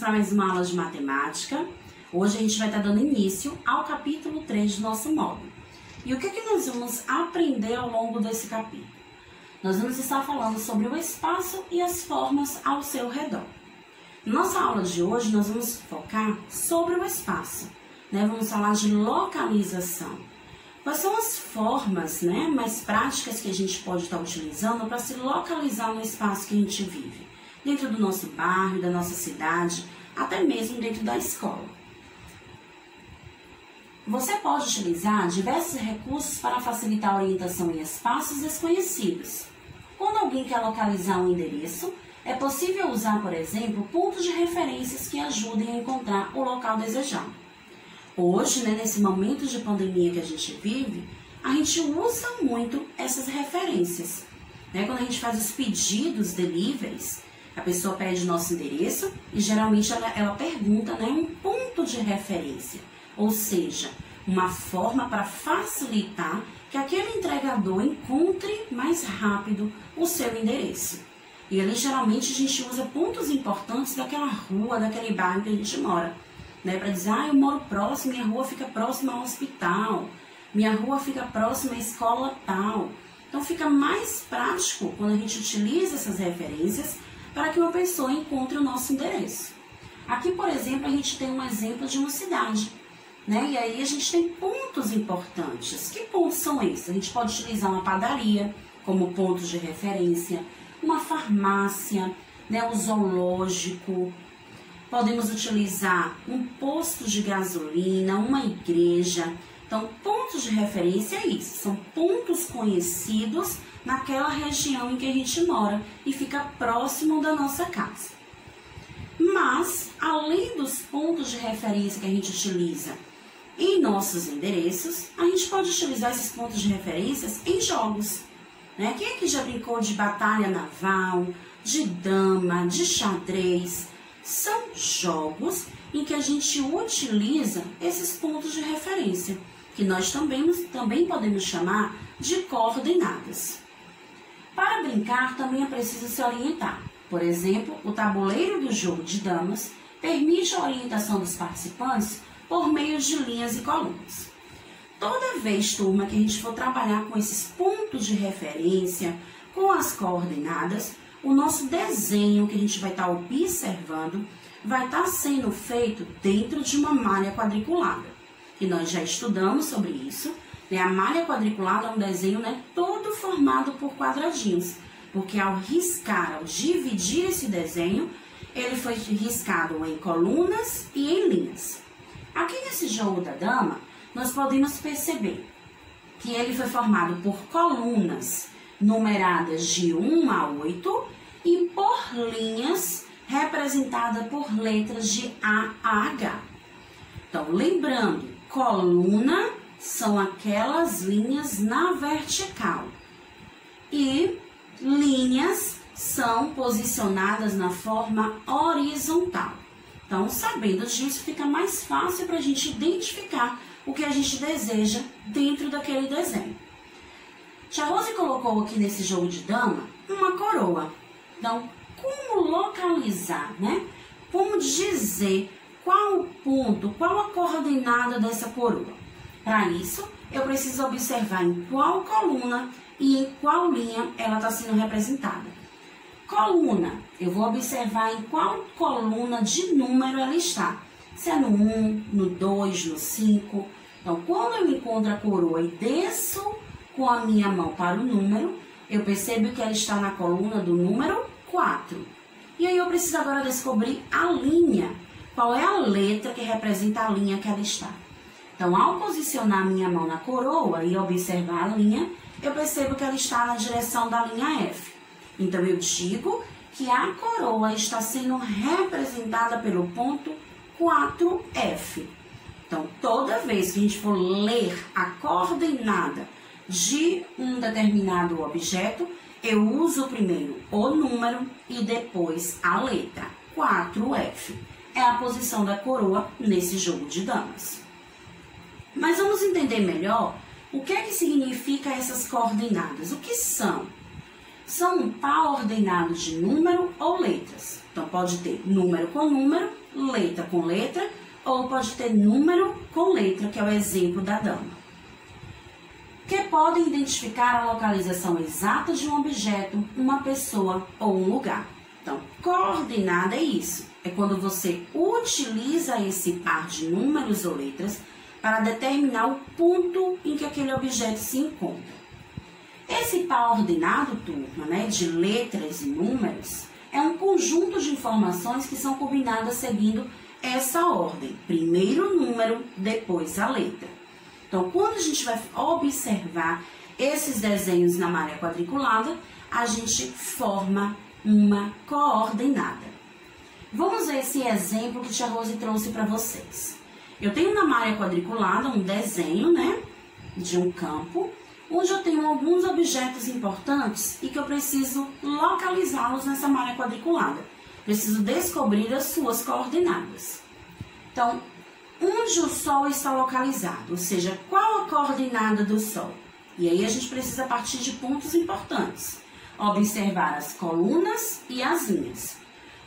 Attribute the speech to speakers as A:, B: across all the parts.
A: para mais uma aula de matemática. Hoje a gente vai estar dando início ao capítulo 3 do nosso módulo. E o que nós vamos aprender ao longo desse capítulo? Nós vamos estar falando sobre o espaço e as formas ao seu redor. Nossa aula de hoje nós vamos focar sobre o espaço, né? Vamos falar de localização. Quais são as formas, né, mais práticas que a gente pode estar utilizando para se localizar no espaço que a gente vive? Dentro do nosso bairro, da nossa cidade, até mesmo dentro da escola. Você pode utilizar diversos recursos para facilitar a orientação em espaços desconhecidos. Quando alguém quer localizar um endereço, é possível usar, por exemplo, pontos de referências que ajudem a encontrar o local desejado. Hoje, né, nesse momento de pandemia que a gente vive, a gente usa muito essas referências. Né? Quando a gente faz os pedidos deliveries, a pessoa pede nosso endereço e geralmente ela pergunta, né, um ponto de referência. Ou seja, uma forma para facilitar que aquele entregador encontre mais rápido o seu endereço. E ali geralmente a gente usa pontos importantes daquela rua, daquele bairro que a gente mora. Né, para dizer, eu moro próximo, minha rua fica próxima ao hospital, minha rua fica próxima à escola tal. Então fica mais prático quando a gente utiliza essas referências para que uma pessoa encontre o nosso endereço. Aqui, por exemplo, a gente tem um exemplo de uma cidade, né? E aí a gente tem pontos importantes. Que pontos são esses? A gente pode utilizar uma padaria como ponto de referência, uma farmácia, né, um zoológico. Podemos utilizar um posto de gasolina, uma igreja. Então, pontos de referência é isso. São pontos conhecidos naquela região em que a gente mora e fica próximo da nossa casa. Mas, além dos pontos de referência que a gente utiliza em nossos endereços, a gente pode utilizar esses pontos de referências em jogos. Né? Quem é que já brincou de batalha naval, de dama, de xadrez? São jogos em que a gente utiliza esses pontos de referência, que nós também podemos chamar de coordenadas. Para brincar, também é preciso se orientar. Por exemplo, o tabuleiro do jogo de damas permite a orientação dos participantes por meio de linhas e colunas. Toda vez, turma, que a gente for trabalhar com esses pontos de referência, com as coordenadas, o nosso desenho que a gente vai estar observando vai estar sendo feito dentro de uma malha quadriculada. E nós já estudamos sobre isso. Né? A malha quadriculada é um desenho, né, todo formado por quadradinhos. Porque ao riscar, ao dividir esse desenho, ele foi riscado em colunas e em linhas. Aqui nesse jogo da dama, nós podemos perceber que ele foi formado por colunas numeradas de 1 a 8 e por linhas representadas por letras de A a H. Então, lembrando, coluna são aquelas linhas na vertical e linhas são posicionadas na forma horizontal. Então, sabendo disso, fica mais fácil para a gente identificar o que a gente deseja dentro daquele desenho. Tia Rose colocou aqui nesse jogo de dama uma coroa. Então, como localizar, né? Como dizer qual o ponto, qual a coordenada dessa coroa? Para isso, eu preciso observar em qual coluna e em qual linha ela está sendo representada. Coluna, eu vou observar em qual coluna de número ela está. Se é no 1, no 2, no 5. Então, quando eu encontro a coroa e desço com a minha mão para o número, eu percebo que ela está na coluna do número 4. E aí eu preciso agora descobrir a linha. Qual é a letra que representa a linha que ela está? Então, ao posicionar a minha mão na coroa e observar a linha, eu percebo que ela está na direção da linha F. Então, eu digo que a coroa está sendo representada pelo ponto 4F. Então, toda vez que a gente for ler a coordenada de um determinado objeto, eu uso primeiro o número e depois a letra. 4F é a posição da coroa nesse jogo de damas. Mas vamos entender melhor o que é que significa essas coordenadas. O que são? são um par ordenado de número ou letras. Então, pode ter número com número, letra com letra, ou pode ter número com letra, que é o exemplo da dama. Que podem identificar a localização exata de um objeto, uma pessoa ou um lugar. Então, coordenada é isso. É quando você utiliza esse par de números ou letras para determinar o ponto em que aquele objeto se encontra. Esse par ordenado, turma, né, de letras e números, é um conjunto de informações que são combinadas seguindo essa ordem. Primeiro o número, depois a letra. Então, quando a gente vai observar esses desenhos na malha quadriculada, a gente forma uma coordenada. Vamos ver esse exemplo que Tia Rose trouxe para vocês. Eu tenho na malha quadriculada um desenho, né, de um campo, onde eu tenho alguns objetos importantes e que eu preciso localizá-los nessa malha quadriculada. Preciso descobrir as suas coordenadas. Então, onde o Sol está localizado, ou seja, qual a coordenada do Sol? E aí a gente precisa partir de pontos importantes. Observar as colunas e as linhas.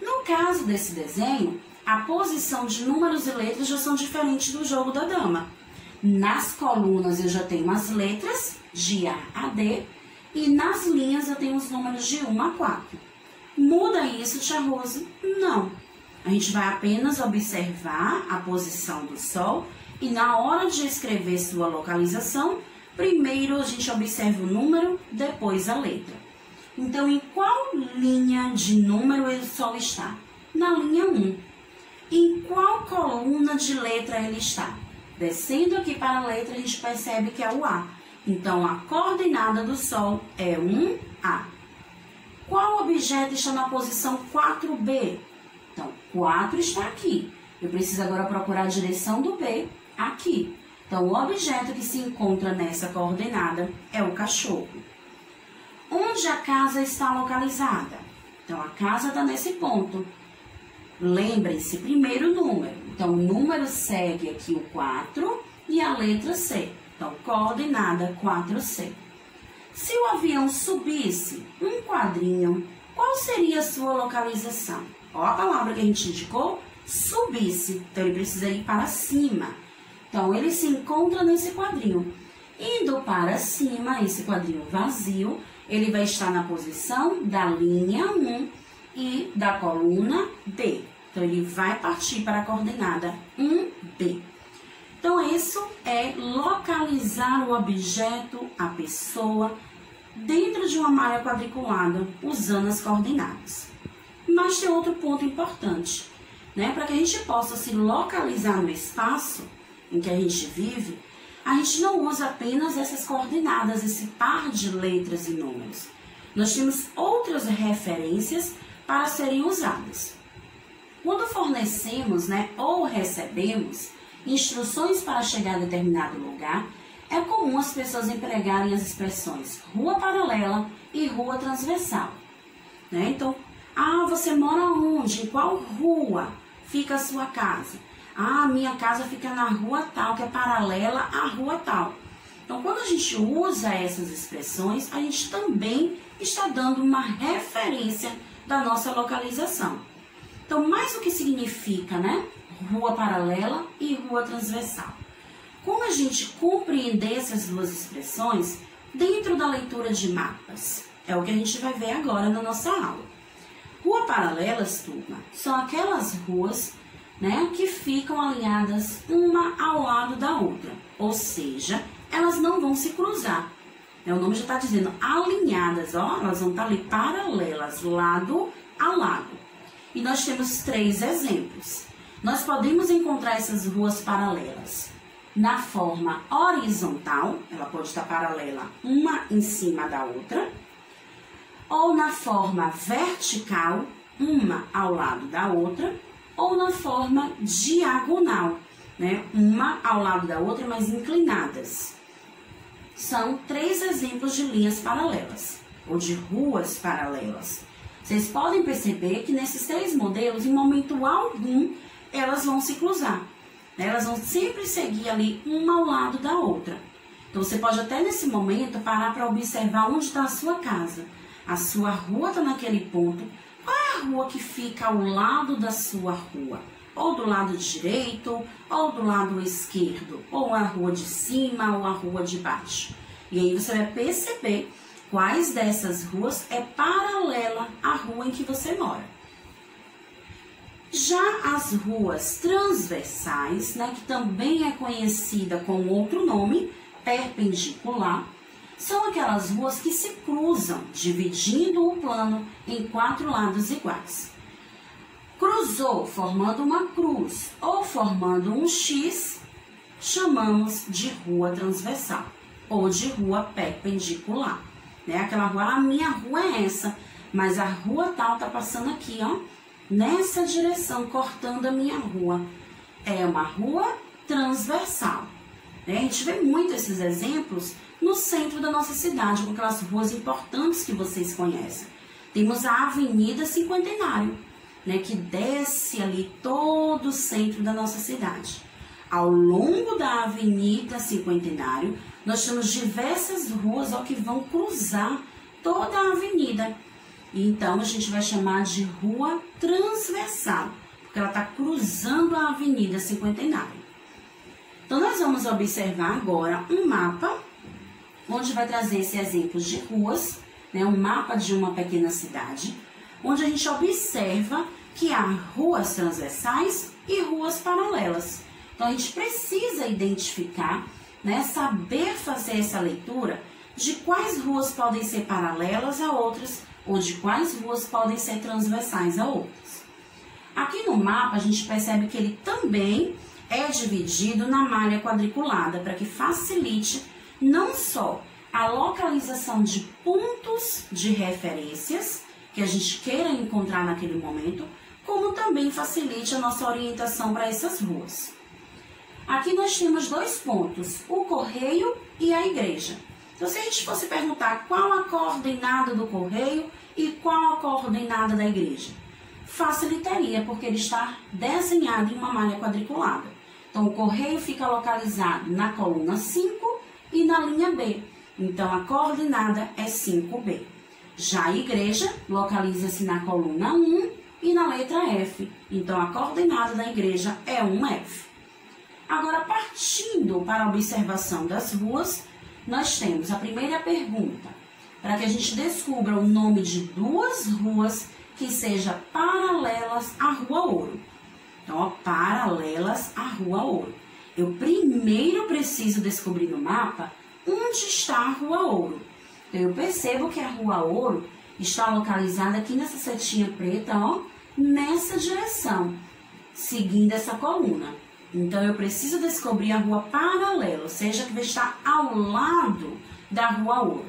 A: No caso desse desenho, a posição de números e letras já são diferentes do jogo da dama. Nas colunas eu já tenho as letras de A a D e nas linhas eu tenho os números de 1 a 4. Muda isso, Tia Rose? Não. A gente vai apenas observar a posição do Sol e na hora de escrever sua localização, primeiro a gente observa o número, depois a letra. Então, em qual linha de número o Sol está? Na linha 1. Em qual coluna de letra ele está? Descendo aqui para a letra, a gente percebe que é o A. Então, a coordenada do Sol é 1A. Qual objeto está na posição 4B? Então, 4 está aqui. Eu preciso agora procurar a direção do B aqui. Então, o objeto que se encontra nessa coordenada é o cachorro. Onde a casa está localizada? Então, a casa está nesse ponto. Lembrem-se, primeiro número. Então, o número segue aqui o 4 e a letra C. Então, coordenada 4C. Se o avião subisse um quadrinho, qual seria a sua localização? Ó a palavra que a gente indicou, subisse. Então, ele precisa ir para cima. Então, ele se encontra nesse quadrinho. Indo para cima, esse quadrinho vazio, ele vai estar na posição da linha 1 e da coluna B. Então, ele vai partir para a coordenada 1B. Então, isso é localizar o objeto, a pessoa, dentro de uma malha quadriculada, usando as coordenadas. Mas tem outro ponto importante, né? Para que a gente possa se localizar no espaço em que a gente vive, a gente não usa apenas essas coordenadas, esse par de letras e números. Nós temos outras referências para serem usadas. Quando fornecemos, né, ou recebemos instruções para chegar a determinado lugar, é comum as pessoas empregarem as expressões rua paralela e rua transversal, né? Então, você mora onde? Em qual rua fica a sua casa? Minha casa fica na rua tal, que é paralela à rua tal. Então, quando a gente usa essas expressões, a gente também está dando uma referência da nossa localização. Então, mais o que significa, né? Rua paralela e rua transversal. Como a gente compreender essas duas expressões dentro da leitura de mapas? É o que a gente vai ver agora na nossa aula. Rua paralelas, turma, são aquelas ruas, né, que ficam alinhadas uma ao lado da outra. Ou seja, elas não vão se cruzar. O nome já está dizendo alinhadas, ó, elas vão estar ali paralelas, lado a lado. E nós temos 3 exemplos. Nós podemos encontrar essas ruas paralelas na forma horizontal, ela pode estar paralela uma em cima da outra, ou na forma vertical, uma ao lado da outra, ou na forma diagonal, né? Uma ao lado da outra, mas inclinadas. São 3 exemplos de linhas paralelas, ou de ruas paralelas. Vocês podem perceber que nesses 3 modelos, em momento algum, elas vão se cruzar. Elas vão sempre seguir ali uma ao lado da outra. Então, você pode até nesse momento parar para observar onde está a sua casa. A sua rua está naquele ponto. Qual é a rua que fica ao lado da sua rua? Ou do lado direito, ou do lado esquerdo, ou a rua de cima, ou a rua de baixo. E aí você vai perceber quais dessas ruas é paralela à rua em que você mora. Já as ruas transversais, né, que também é conhecida com outro nome, perpendicular, são aquelas ruas que se cruzam, dividindo o plano em 4 lados iguais. Cruzou, formando uma cruz ou formando um X, chamamos de rua transversal ou de rua perpendicular. Né? Aquela rua, a minha rua é essa, mas a rua tal tá passando aqui, ó, nessa direção, cortando a minha rua. É uma rua transversal. Né? A gente vê muito esses exemplos no centro da nossa cidade, com aquelas ruas importantes que vocês conhecem. Temos a Avenida Cinquentenário, né, que desce ali todo o centro da nossa cidade. Ao longo da Avenida Cinquentenário, nós temos diversas ruas, ó, que vão cruzar toda a avenida. Então, a gente vai chamar de rua transversal, porque ela está cruzando a Avenida Cinquentenário. Então, nós vamos observar agora um mapa, onde vai trazer esse exemplo de ruas, né, um mapa de uma pequena cidade, onde a gente observa que há ruas transversais e ruas paralelas. Então, a gente precisa identificar, né, saber fazer essa leitura de quais ruas podem ser paralelas a outras ou de quais ruas podem ser transversais a outras. Aqui no mapa, a gente percebe que ele também é dividido na malha quadriculada para que facilite não só a localização de pontos de referências que a gente queira encontrar naquele momento, como também facilite a nossa orientação para essas ruas. Aqui nós temos 2 pontos, o correio e a igreja. Então, se a gente fosse perguntar qual a coordenada do correio e qual a coordenada da igreja, facilitaria, porque ele está desenhado em uma malha quadriculada. Então, o correio fica localizado na coluna 5 e na linha B. Então, a coordenada é 5B. Já a igreja localiza-se na coluna 1 e na letra F. Então, a coordenada da igreja é 1F. Agora, partindo para a observação das ruas, nós temos a primeira pergunta, para que a gente descubra o nome de 2 ruas que sejam paralelas à Rua Ouro. Então, ó, paralelas à Rua Ouro. Eu primeiro preciso descobrir no mapa onde está a Rua Ouro. Então, eu percebo que a Rua Ouro está localizada aqui nessa setinha preta, ó, nessa direção, seguindo essa coluna. Então, eu preciso descobrir a rua paralela, ou seja, que vai estar ao lado da Rua Ouro.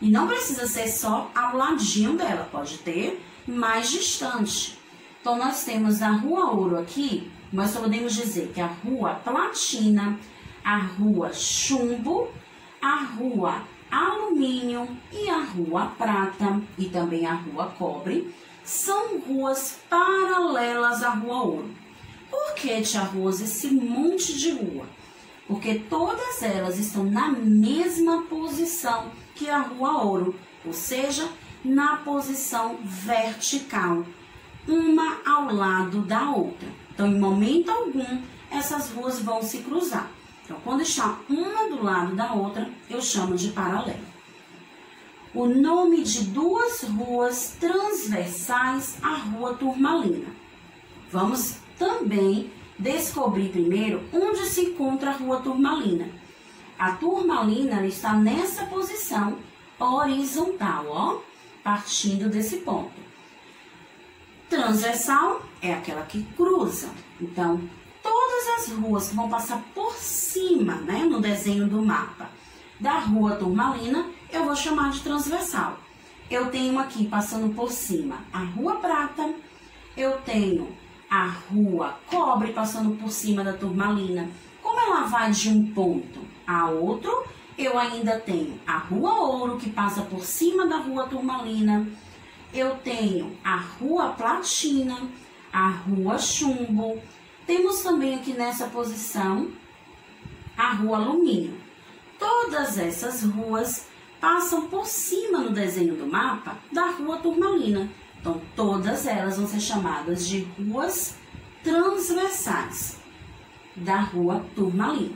A: E não precisa ser só ao ladinho dela, pode ter mais distante. Então, nós temos a Rua Ouro aqui, nós podemos dizer que a Rua Platina, a Rua Chumbo, a Rua Alumínio e a Rua Prata e também a Rua Cobre são ruas paralelas à Rua Ouro. Por que, tia Rosa, esse monte de rua? Porque todas elas estão na mesma posição que a Rua Ouro, ou seja, na posição vertical, uma ao lado da outra. Então, em momento algum, essas ruas vão se cruzar. Então, quando está uma do lado da outra, eu chamo de paralelo. O nome de 2 ruas transversais à Rua Turmalina. Vamos também descobrir primeiro onde se encontra a Rua Turmalina. A Turmalina ela está nessa posição horizontal, ó, partindo desse ponto. Transversal é aquela que cruza. Então, todas as ruas que vão passar por cima, né, no desenho do mapa da Rua Turmalina, eu vou chamar de transversal. Eu tenho aqui, passando por cima, a Rua Prata, eu tenho a Rua Cobre passando por cima da Turmalina. Como ela vai de um ponto a outro, eu ainda tenho a Rua Ouro, que passa por cima da Rua Turmalina. Eu tenho a Rua Platina, a Rua Chumbo. Temos também aqui nessa posição a Rua Alumínio. Todas essas ruas passam por cima no desenho do mapa da Rua Turmalina. Então, todas elas vão ser chamadas de ruas transversais da Rua Turmalina.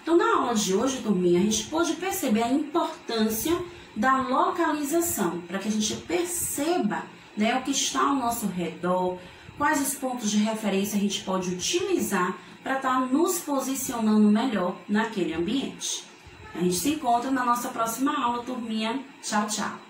A: Então, na aula de hoje, turminha, a gente pôde perceber a importância da localização, para que a gente perceba, né, o que está ao nosso redor, quais os pontos de referência a gente pode utilizar para estar nos posicionando melhor naquele ambiente. A gente se encontra na nossa próxima aula, turminha. Tchau, tchau!